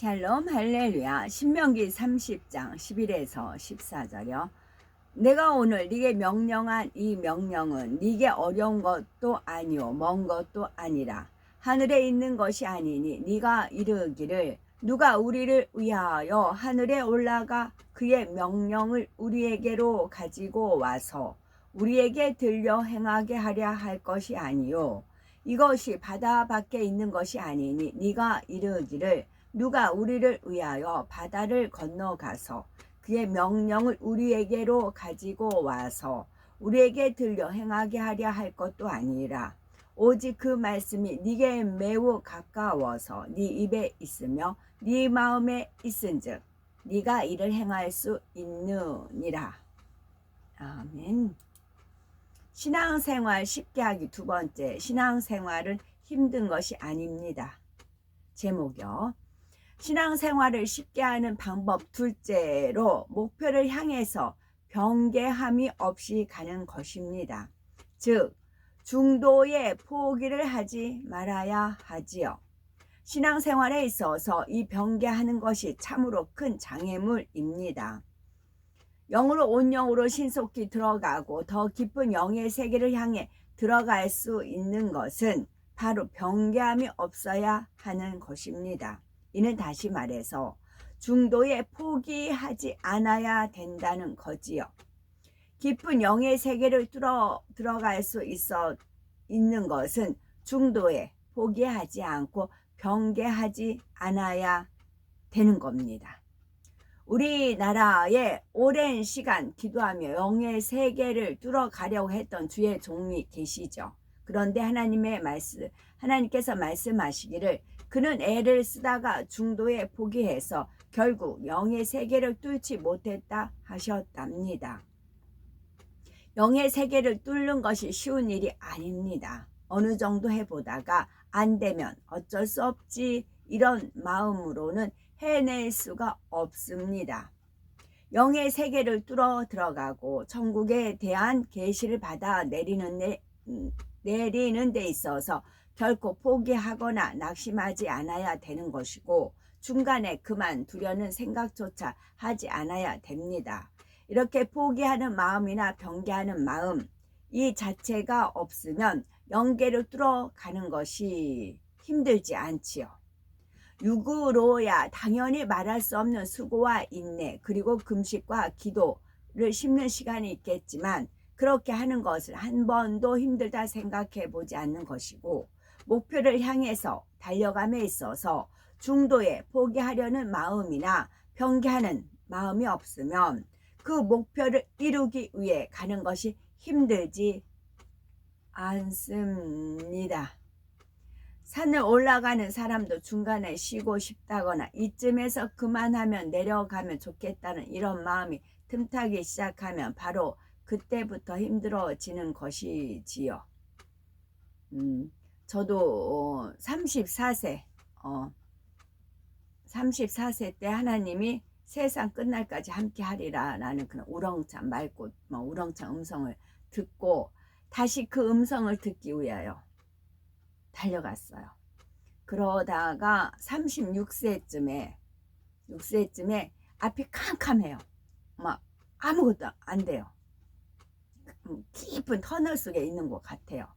샬롬 할렐루야. 신명기 30장 11에서 14절이요. 내가 오늘 네게 명령한 이 명령은 네게 어려운 것도 아니요 먼 것도 아니라 하늘에 있는 것이 아니니 네가 이르기를 누가 우리를 위하여 하늘에 올라가 그의 명령을 우리에게로 가지고 와서 우리에게 들려 행하게 하려 할 것이 아니요 이것이 바다 밖에 있는 것이 아니니 네가 이르기를 누가 우리를 위하여 바다를 건너가서 그의 명령을 우리에게로 가지고 와서 우리에게 들려 행하게 하려 할 것도 아니라 오직 그 말씀이 네게 매우 가까워서 네 입에 있으며 네 마음에 있은즉 네가 이를 행할 수 있느니라. 아멘. 신앙생활 쉽게 하기 두 번째, 신앙생활은 힘든 것이 아닙니다. 제목이요. 신앙생활을 쉽게 하는 방법 둘째로 목표를 향해서 변개함이 없이 가는 것입니다. 즉 중도에 포기를 하지 말아야 하지요. 신앙생활에 있어서 이 변개하는 것이 참으로 큰 장애물입니다. 영으로 온 영으로 신속히 들어가고 더 깊은 영의 세계를 향해 들어갈 수 있는 것은 바로 변개함이 없어야 하는 것입니다. 이는 다시 말해서 중도에 포기하지 않아야 된다는 거지요. 깊은 영의 세계를 들어갈 수 있는 것은 중도에 포기하지 않고 변개하지 않아야 되는 겁니다. 우리나라에 오랜 시간 기도하며 영의 세계를 뚫어가려고 했던 주의 종이 계시죠. 그런데 하나님께서 말씀하시기를 그는 애를 쓰다가 중도에 포기해서 결국 영의 세계를 뚫지 못했다 하셨답니다. 영의 세계를 뚫는 것이 쉬운 일이 아닙니다. 어느 정도 해보다가 안 되면 어쩔 수 없지 이런 마음으로는 해낼 수가 없습니다. 영의 세계를 뚫어 들어가고 천국에 대한 계시를 받아 내리는 데 있어서 결코 포기하거나 낙심하지 않아야 되는 것이고 중간에 그만두려는 생각조차 하지 않아야 됩니다. 이렇게 포기하는 마음이나 변개하는 마음 이 자체가 없으면 영계를 뚫어가는 것이 힘들지 않지요. 육으로야 당연히 말할 수 없는 수고와 인내 그리고 금식과 기도를 심는 시간이 있겠지만 그렇게 하는 것을 한 번도 힘들다 생각해 보지 않는 것이고 목표를 향해서 달려감에 있어서 중도에 포기하려는 마음이나 변개하는 마음이 없으면 그 목표를 이루기 위해 가는 것이 힘들지 않습니다. 산을 올라가는 사람도 중간에 쉬고 싶다거나 이쯤에서 그만하면 내려가면 좋겠다는 이런 마음이 틈타기 시작하면 바로 그때부터 힘들어지는 것이지요. 저도 34세 때 하나님이 세상 끝날까지 함께 하리라 라는 그런 우렁찬 맑고 우렁찬 음성을 듣고 다시 그 음성을 듣기 위하여 달려갔어요. 그러다가 36세쯤에 앞이 캄캄해요. 막 아무것도 안 돼요. 깊은 터널 속에 있는 것 같아요.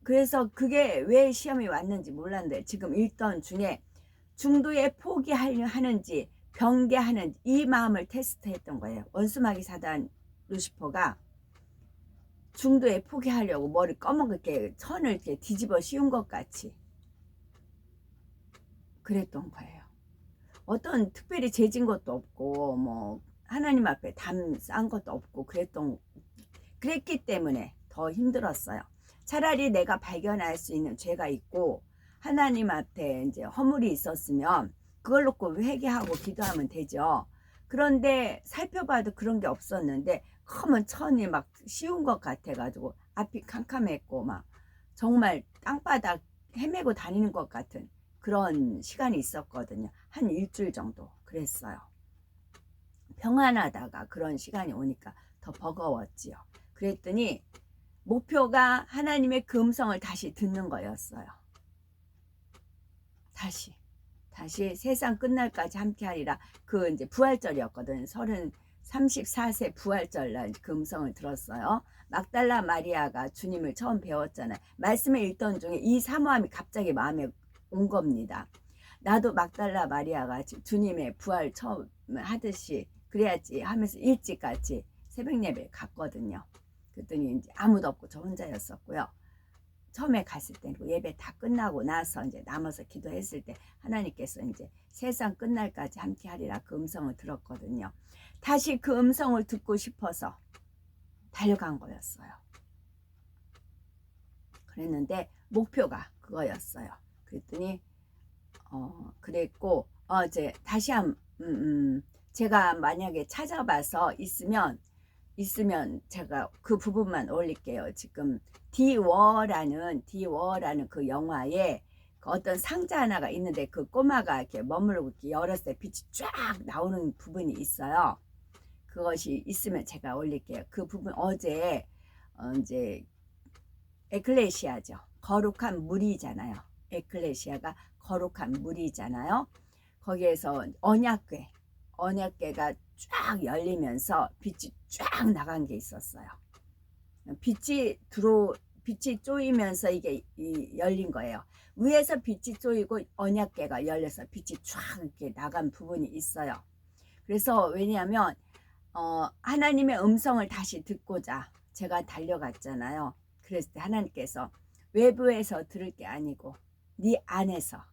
그래서 그게 왜 시험이 왔는지 몰랐는데 지금 읽던 중에 중도에 포기하는지 변개하는지 이 마음을 테스트했던 거예요. 원수마귀 사단 루시퍼가 중도에 포기하려고 머리 검은게 천을 이렇게 뒤집어 씌운 것 같이 그랬던 거예요. 어떤 특별히 죄진 것도 없고 뭐 하나님 앞에 담 싼 것도 없고 그랬기 때문에 더 힘들었어요. 차라리 내가 발견할 수 있는 죄가 있고 하나님 앞에 이제 허물이 있었으면 그걸 놓고 회개하고 기도하면 되죠. 그런데 살펴봐도 그런 게 없었는데 검은 천이 막 씌운 것 같아가지고 앞이 캄캄했고 막 정말 땅바닥 헤매고 다니는 것 같은 그런 시간이 있었거든요. 한 일주일 정도 그랬어요. 평안하다가 그런 시간이 오니까 더 버거웠지요. 그랬더니 목표가 하나님의 그 음성을 다시 듣는 거였어요. 다시 다시 세상 끝날까지 함께하리라. 그 이제 부활절이었거든. 34세 부활절 날 그 음성을 들었어요. 막달라 마리아가 주님을 처음 배웠잖아요. 말씀을 읽던 중에 이 사모함이 갑자기 마음에 온 겁니다. 나도 막달라 마리아가 주님의 부활 처음 하듯이 그래야지 하면서 일찍 같이 새벽 예배 갔거든요. 그랬더니 이제 아무도 없고 저 혼자였었고요. 처음에 갔을 때 예배 다 끝나고 나서 이제 남아서 기도했을 때 하나님께서 이제 세상 끝날까지 함께 하리라 그 음성을 들었거든요. 다시 그 음성을 듣고 싶어서 달려간 거였어요. 그랬는데 목표가 그거였어요. 그랬더니 그랬고 이제 다시 제가 만약에 찾아봐서 있으면 제가 그 부분만 올릴게요. 지금 디워라는 그 영화에 그 어떤 상자 하나가 있는데 그 꼬마가 이렇게 머무르고 이렇게 열었을 때 빛이 쫙 나오는 부분이 있어요. 그것이 있으면 제가 올릴게요. 그 부분 어제 이제 에클레시아죠. 거룩한 무리잖아요. 에클레시아가 거룩한 무리잖아요. 거기에서 언약궤가 쫙 열리면서 빛이 쫙 나간 게 있었어요. 빛이 쪼이면서 이게 열린 거예요. 위에서 빛이 쪼이고 언약궤가 열려서 빛이 쫙 이렇게 나간 부분이 있어요. 그래서 왜냐하면 하나님의 음성을 다시 듣고자 제가 달려갔잖아요. 그랬을 때 하나님께서 외부에서 들을 게 아니고 네 안에서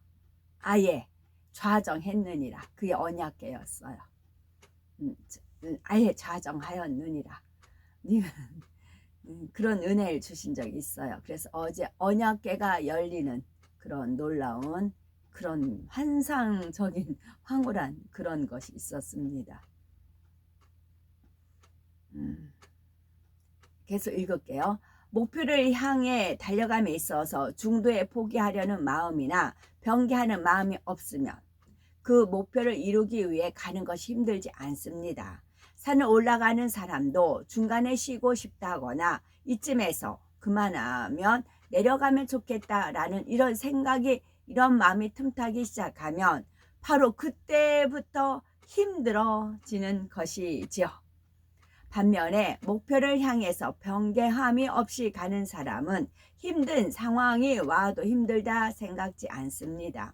아예 좌정했느니라. 그게 언약궤였어요. 아예 좌정하였느니라. 그런 은혜를 주신 적이 있어요. 그래서 어제 언약궤가 열리는 그런 놀라운 그런 환상적인 황홀한 그런 것이 있었습니다. 계속 읽을게요. 목표를 향해 달려감에 있어서 중도에 포기하려는 마음이나 변개하는 마음이 없으면 그 목표를 이루기 위해 가는 것이 힘들지 않습니다. 산을 올라가는 사람도 중간에 쉬고 싶다거나 이쯤에서 그만하면 내려가면 좋겠다라는 이런 마음이 틈타기 시작하면 바로 그때부터 힘들어지는 것이지요. 반면에 목표를 향해서 변개함이 없이 가는 사람은 힘든 상황이 와도 힘들다 생각지 않습니다.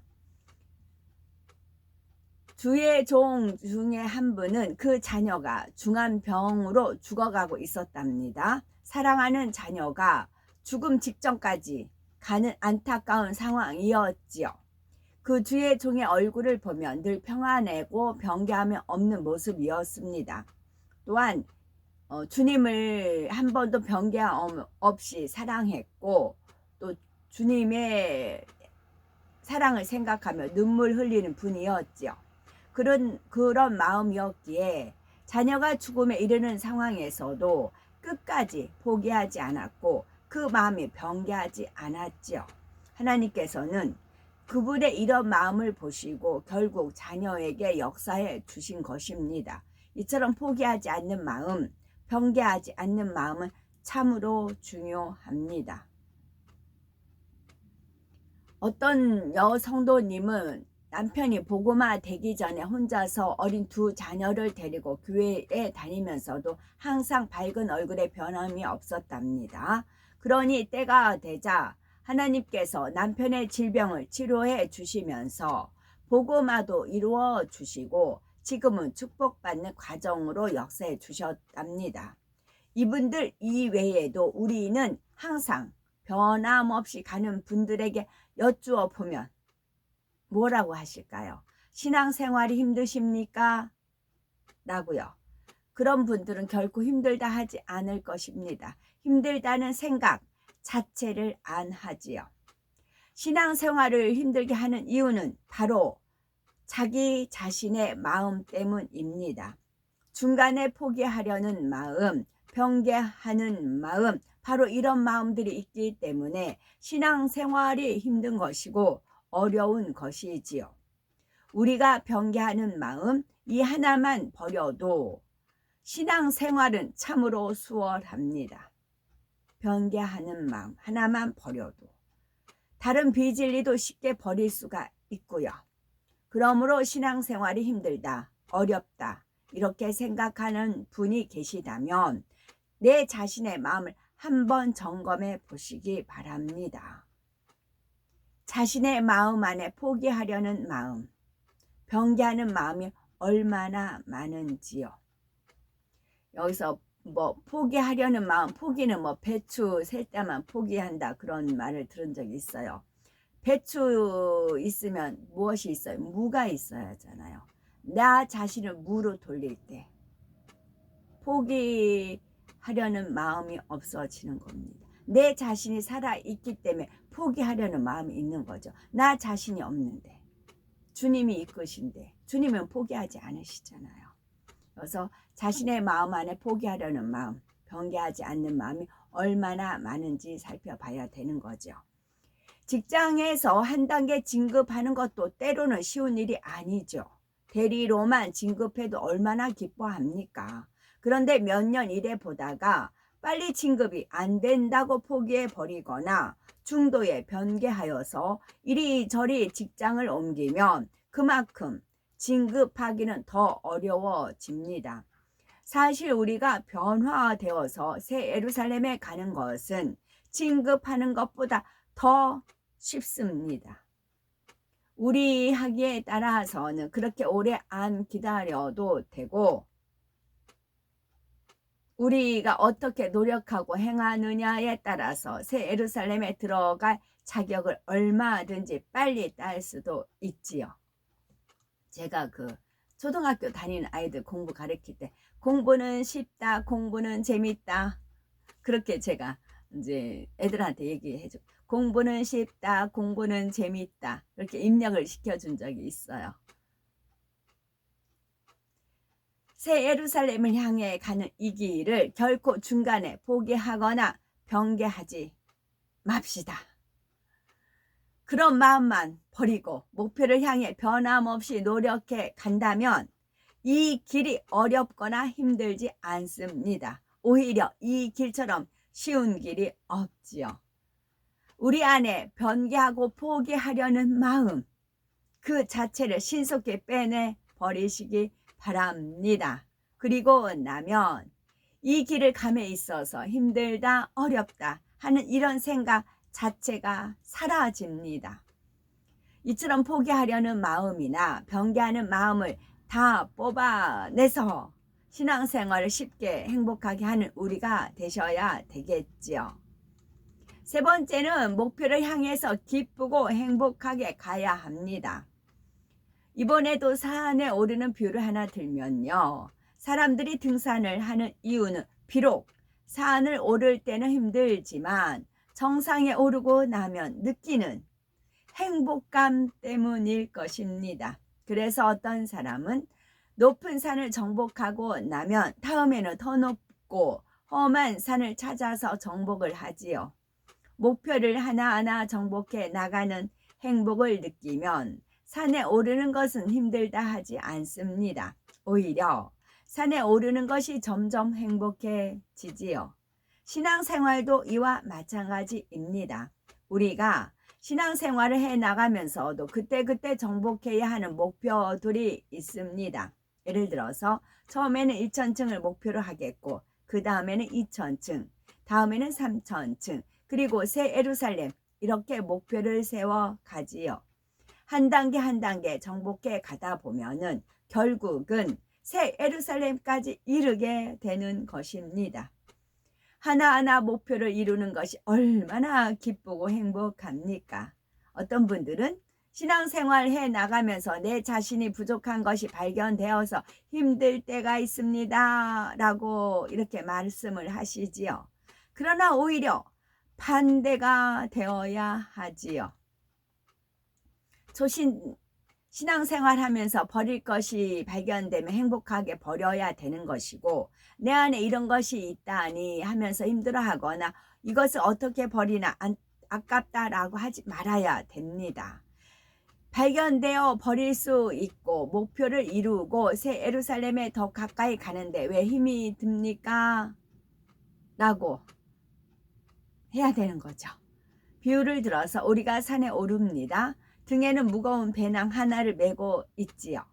주의 종 중에 한 분은 그 자녀가 중한 병으로 죽어가고 있었답니다. 사랑하는 자녀가 죽음 직전까지 가는 안타까운 상황이었지요. 그 주의 종의 얼굴을 보면 늘 평안하고 변개함이 없는 모습이었습니다. 또한 주님을 한 번도 변개함 없이 사랑했고 또 주님의 사랑을 생각하며 눈물 흘리는 분이었지요. 그런 마음이었기에 자녀가 죽음에 이르는 상황에서도 끝까지 포기하지 않았고 그 마음이 변개하지 않았지요. 하나님께서는 그분의 이런 마음을 보시고 결국 자녀에게 역사해 주신 것입니다. 이처럼 포기하지 않는 마음, 변개하지 않는 마음은 참으로 중요합니다. 어떤 여성도님은 남편이 복음화 되기 전에 혼자서 어린 두 자녀를 데리고 교회에 다니면서도 항상 밝은 얼굴에 변함이 없었답니다. 그러니 때가 되자 하나님께서 남편의 질병을 치료해 주시면서 복음화도 이루어 주시고 지금은 축복받는 과정으로 역사해 주셨답니다. 이분들 이외에도 우리는 항상 변함없이 가는 분들에게 여쭈어 보면 뭐라고 하실까요? 신앙생활이 힘드십니까? 라고요. 그런 분들은 결코 힘들다 하지 않을 것입니다. 힘들다는 생각 자체를 안 하지요. 신앙생활을 힘들게 하는 이유는 바로 자기 자신의 마음 때문입니다. 중간에 포기하려는 마음, 변개하는 마음, 바로 이런 마음들이 있기 때문에 신앙생활이 힘든 것이고 어려운 것이지요. 우리가 변개하는 마음 이 하나만 버려도 신앙생활은 참으로 수월합니다. 변개하는 마음 하나만 버려도 다른 비진리도 쉽게 버릴 수가 있고요. 그러므로 신앙생활이 힘들다, 어렵다 이렇게 생각하는 분이 계시다면 내 자신의 마음을 한번 점검해 보시기 바랍니다. 자신의 마음 안에 포기하려는 마음, 변개하는 마음이 얼마나 많은지요. 여기서 포기하려는 마음, 포기는 배추 셀 때만 포기한다 그런 말을 들은 적이 있어요. 배추 있으면 무엇이 있어요? 무가 있어야 하잖아요. 나 자신을 무로 돌릴 때 포기하려는 마음이 없어지는 겁니다. 내 자신이 살아있기 때문에 포기하려는 마음이 있는 거죠. 나 자신이 없는데 주님이 이끄신데 주님은 포기하지 않으시잖아요. 그래서 자신의 마음 안에 포기하려는 마음, 변개하지 않는 마음이 얼마나 많은지 살펴봐야 되는 거죠. 직장에서 한 단계 진급하는 것도 때로는 쉬운 일이 아니죠. 대리로만 진급해도 얼마나 기뻐합니까? 그런데 몇 년 일해 보다가 빨리 진급이 안 된다고 포기해 버리거나 중도에 변개하여서 이리저리 직장을 옮기면 그만큼 진급하기는 더 어려워집니다. 사실 우리가 변화되어서 새 예루살렘에 가는 것은 진급하는 것보다 더 쉽습니다. 우리 하기에 따라서는 그렇게 오래 안 기다려도 되고 우리가 어떻게 노력하고 행하느냐에 따라서 새 예루살렘에 들어갈 자격을 얼마든지 빨리 딸 수도 있지요. 제가 초등학교 다니는 아이들 공부 가르칠 때 공부는 쉽다, 공부는 재밌다 그렇게 제가 이제 애들한테 얘기해줘. 공부는 쉽다, 공부는 재밌다 이렇게 입력을 시켜준 적이 있어요. 새 예루살렘을 향해 가는 이 길을 결코 중간에 포기하거나 변개하지 맙시다. 그런 마음만 버리고 목표를 향해 변함없이 노력해 간다면 이 길이 어렵거나 힘들지 않습니다. 오히려 이 길처럼 쉬운 길이 없지요. 우리 안에 변개하고 포기하려는 마음 그 자체를 신속히 빼내 버리시기 바랍니다. 그리고 나면 이 길을 감에 있어서 힘들다, 어렵다 하는 이런 생각 자체가 사라집니다. 이처럼 포기하려는 마음이나 변개하는 마음을 다 뽑아내서 신앙생활을 쉽게 행복하게 하는 우리가 되셔야 되겠지요. 세 번째는 목표를 향해서 기쁘고 행복하게 가야 합니다. 이번에도 산에 오르는 비유를 하나 들면요. 사람들이 등산을 하는 이유는 비록 산을 오를 때는 힘들지만 정상에 오르고 나면 느끼는 행복감 때문일 것입니다. 그래서 어떤 사람은 높은 산을 정복하고 나면 다음에는 더 높고 험한 산을 찾아서 정복을 하지요. 목표를 하나하나 정복해 나가는 행복을 느끼면 산에 오르는 것은 힘들다 하지 않습니다. 오히려 산에 오르는 것이 점점 행복해지지요. 신앙생활도 이와 마찬가지입니다. 우리가 신앙생활을 해 나가면서도 그때그때 정복해야 하는 목표들이 있습니다. 예를 들어서 처음에는 1,000층을 목표로 하겠고 그 다음에는 2,000층, 다음에는 3,000층, 그리고 새 예루살렘 이렇게 목표를 세워 가지요. 한 단계 한 단계 정복해 가다 보면은 결국은 새 예루살렘까지 이르게 되는 것입니다. 하나하나 목표를 이루는 것이 얼마나 기쁘고 행복합니까? 어떤 분들은 신앙생활 해 나가면서 내 자신이 부족한 것이 발견되어서 힘들 때가 있습니다 라고 이렇게 말씀을 하시지요. 그러나 오히려 반대가 되어야 하지요. 신앙생활 하면서 버릴 것이 발견되면 행복하게 버려야 되는 것이고 내 안에 이런 것이 있다니 하면서 힘들어하거나 이것을 어떻게 버리나 아깝다라고 하지 말아야 됩니다. 발견되어 버릴 수 있고 목표를 이루고 새 예루살렘에 더 가까이 가는데 왜 힘이 듭니까? 라고 해야 되는 거죠. 비유를 들어서 우리가 산에 오릅니다. 등에는 무거운 배낭 하나를 메고 있지요.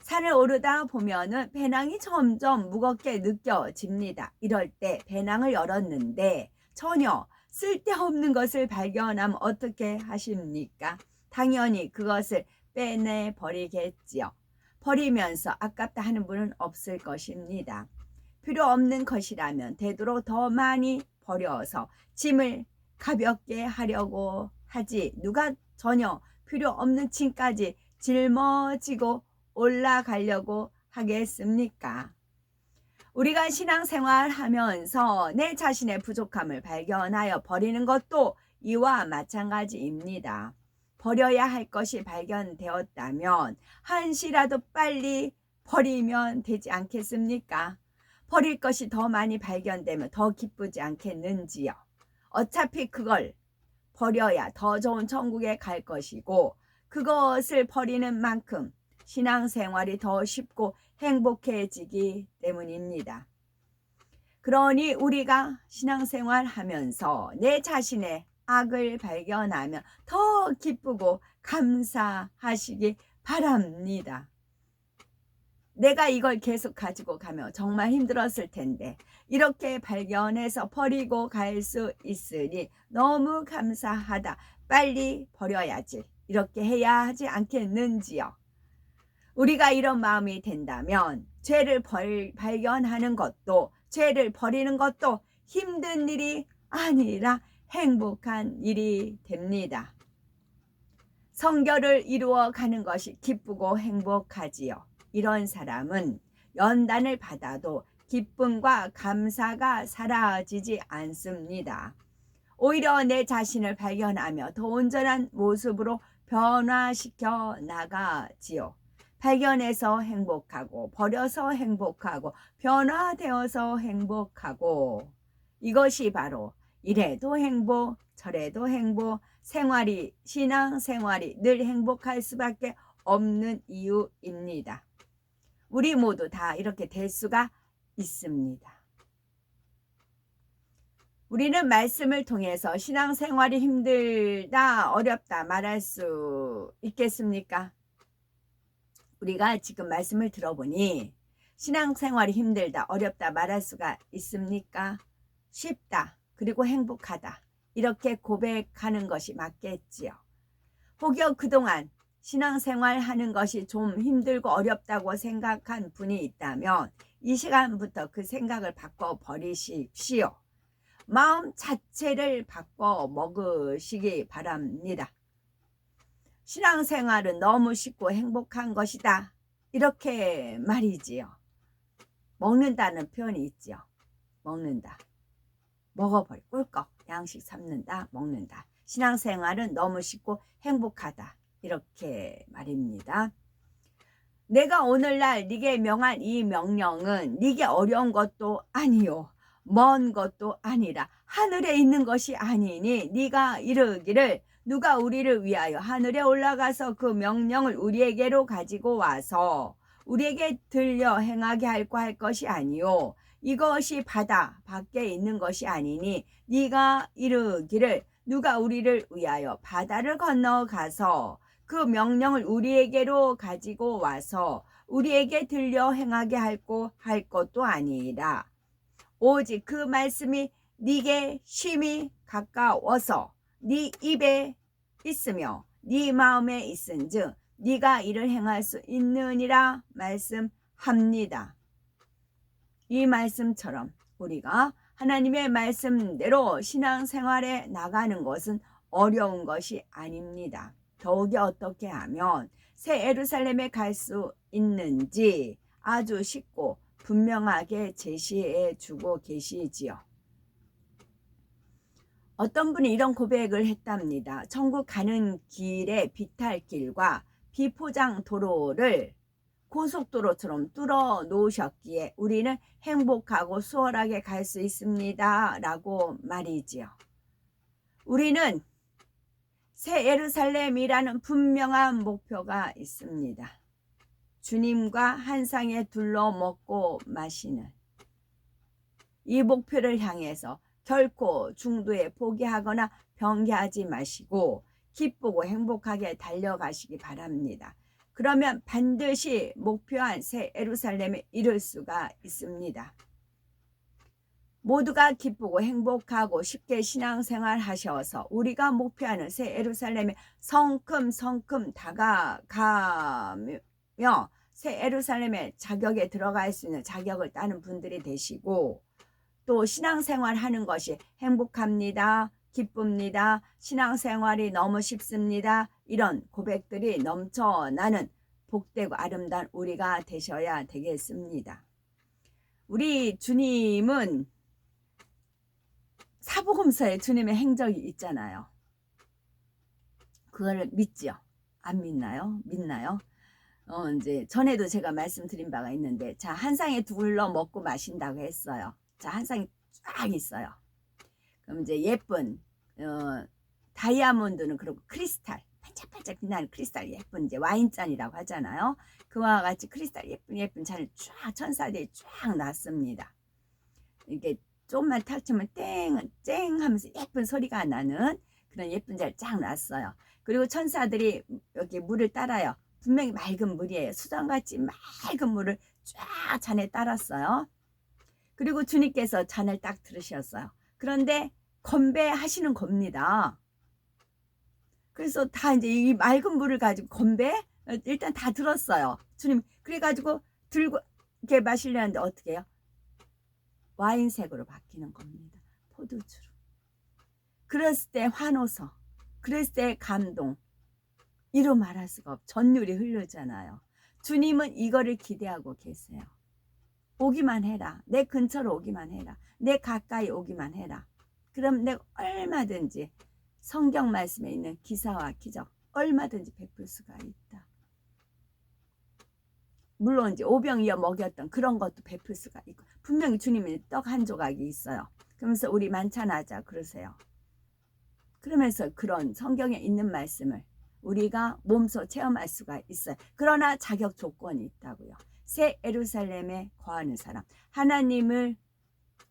산을 오르다 보면은 배낭이 점점 무겁게 느껴집니다. 이럴 때 배낭을 열었는데 전혀 쓸데없는 것을 발견하면 어떻게 하십니까? 당연히 그것을 빼내 버리겠지요. 버리면서 아깝다 하는 분은 없을 것입니다. 필요 없는 것이라면 되도록 더 많이 버려서 짐을 가볍게 하려고 하지, 누가 전혀 필요 없는 짐까지 짊어지고 올라가려고 하겠습니까? 우리가 신앙생활 하면서 내 자신의 부족함을 발견하여 버리는 것도 이와 마찬가지입니다. 버려야 할 것이 발견되었다면 한시라도 빨리 버리면 되지 않겠습니까? 버릴 것이 더 많이 발견되면 더 기쁘지 않겠는지요? 어차피 그걸 버려야 더 좋은 천국에 갈 것이고, 그것을 버리는 만큼 신앙생활이 더 쉽고 행복해지기 때문입니다. 그러니 우리가 신앙생활 하면서 내 자신의 악을 발견하면 더 기쁘고 감사하시기 바랍니다. 내가 이걸 계속 가지고 가면 정말 힘들었을 텐데 이렇게 발견해서 버리고 갈 수 있으니 너무 감사하다. 빨리 버려야지. 이렇게 해야 하지 않겠는지요? 우리가 이런 마음이 된다면 죄를 발견하는 것도, 죄를 버리는 것도 힘든 일이 아니라 행복한 일이 됩니다. 성결을 이루어 가는 것이 기쁘고 행복하지요. 이런 사람은 연단을 받아도 기쁨과 감사가 사라지지 않습니다. 오히려 내 자신을 발견하며 더 온전한 모습으로 변화시켜 나가지요. 발견해서 행복하고, 버려서 행복하고, 변화되어서 행복하고, 이것이 바로 이래도 행복, 저래도 행복, 신앙생활이 늘 행복할 수밖에 없는 이유입니다. 우리 모두 다 이렇게 될 수가 있습니다. 우리는 말씀을 통해서 신앙생활이 힘들다, 어렵다 말할 수 있겠습니까? 우리가 지금 말씀을 들어보니 신앙생활이 힘들다, 어렵다 말할 수가 있습니까? 쉽다, 그리고 행복하다, 이렇게 고백하는 것이 맞겠지요. 혹여 그동안 신앙생활 하는 것이 좀 힘들고 어렵다고 생각한 분이 있다면 이 시간부터 그 생각을 바꿔 버리십시오. 마음 자체를 바꿔 먹으시기 바랍니다. 신앙생활은 너무 쉽고 행복한 것이다, 이렇게 말이지요. 먹는다는 표현이 있지요. 먹는다, 먹어버리, 꿀꺽 양식 삼는다, 먹는다. 신앙생활은 너무 쉽고 행복하다, 이렇게 말입니다. 내가 오늘날 네게 명한 이 명령은 네게 어려운 것도 아니요 먼 것도 아니라 하늘에 있는 것이 아니니 네가 이르기를 누가 우리를 위하여 하늘에 올라가서 그 명령을 우리에게로 가지고 와서 우리에게 들려 행하게 할고 할 것이 아니요 이것이 바다 밖에 있는 것이 아니니 네가 이르기를 누가 우리를 위하여 바다를 건너가서 그 명령을 우리에게로 가지고 와서 우리에게 들려 행하게 할고 할 것도 아니라 오직 그 말씀이 네게 심히 가까워서 네 입에 있으며 네 마음에 있은즉 네가 이를 행할 수 있느니라 말씀합니다. 이 말씀처럼 우리가 하나님의 말씀대로 신앙생활에 나가는 것은 어려운 것이 아닙니다. 더욱이 어떻게 하면 새 예루살렘에 갈 수 있는지 아주 쉽고 분명하게 제시해 주고 계시지요. 어떤 분이 이런 고백을 했답니다. 천국 가는 길의 비탈길과 비포장 도로를 고속도로처럼 뚫어 놓으셨기에 우리는 행복하고 수월하게 갈 수 있습니다, 라고 말이지요. 우리는 새 예루살렘이라는 분명한 목표가 있습니다. 주님과 한 상에 둘러 먹고 마시는 이 목표를 향해서 결코 중도에 포기하거나 변개하지 마시고 기쁘고 행복하게 달려가시기 바랍니다. 그러면 반드시 목표한 새 예루살렘에 이를 수가 있습니다. 모두가 기쁘고 행복하고 쉽게 신앙생활 하셔서 우리가 목표하는 새 예루살렘에 성큼성큼 다가가며 새 예루살렘의 자격에 들어갈 수 있는 자격을 따는 분들이 되시고, 또 신앙생활 하는 것이 행복합니다, 기쁩니다, 신앙생활이 너무 쉽습니다, 이런 고백들이 넘쳐나는 복되고 아름다운 우리가 되셔야 되겠습니다. 우리 주님은 사복음서에 주님의 행적이 있잖아요. 그걸 믿죠? 안 믿나요? 믿나요? 이제 전에도 제가 말씀드린 바가 있는데, 자, 한 상에 둘러 먹고 마신다고 했어요. 자, 한 상이 쫙 있어요. 그럼 이제 예쁜 다이아몬드는 그렇고 크리스탈, 반짝반짝 빛나는 크리스탈 예쁜 이제 와인잔이라고 하잖아요. 그와 같이 크리스탈 예쁜 잔을 쫙 천사들이 쫙 놨습니다. 이렇게 조금만 탁 치면 땡 하면서 예쁜 소리가 나는 그런 예쁜 잔을 쫙 놨어요. 그리고 천사들이 여기 물을 따라요. 분명히 맑은 물이에요. 수정같이 맑은 물을 쫙 잔에 따랐어요. 그리고 주님께서 잔을 딱 들으셨어요. 그런데 건배하시는 겁니다. 그래서 다 이제 이 맑은 물을 가지고 건배 일단 다 들었어요. 주님 그래가지고 들고 이렇게 마시려는데 어떻게 해요? 와인색으로 바뀌는 겁니다. 포도주로. 그랬을 때 환호서, 그랬을 때 감동, 이루 말할 수가 없. 전율이 흐르잖아요. 주님은 이거를 기대하고 계세요. 오기만 해라. 내 근처로 오기만 해라. 내 가까이 오기만 해라. 그럼 내가 얼마든지 성경 말씀에 있는 기사와 기적 얼마든지 베풀 수가 있다. 물론 이제 오병이어 먹였던 그런 것도 베풀 수가 있고, 분명히 주님이 떡 한 조각이 있어요. 그러면서 우리 만찬하자 그러세요. 그러면서 그런 성경에 있는 말씀을 우리가 몸소 체험할 수가 있어요. 그러나 자격 조건이 있다고요. 새 예루살렘에 거하는 사람, 하나님을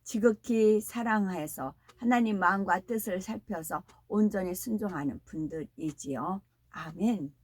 지극히 사랑해서 하나님 마음과 뜻을 살펴서 온전히 순종하는 분들이지요. 아멘.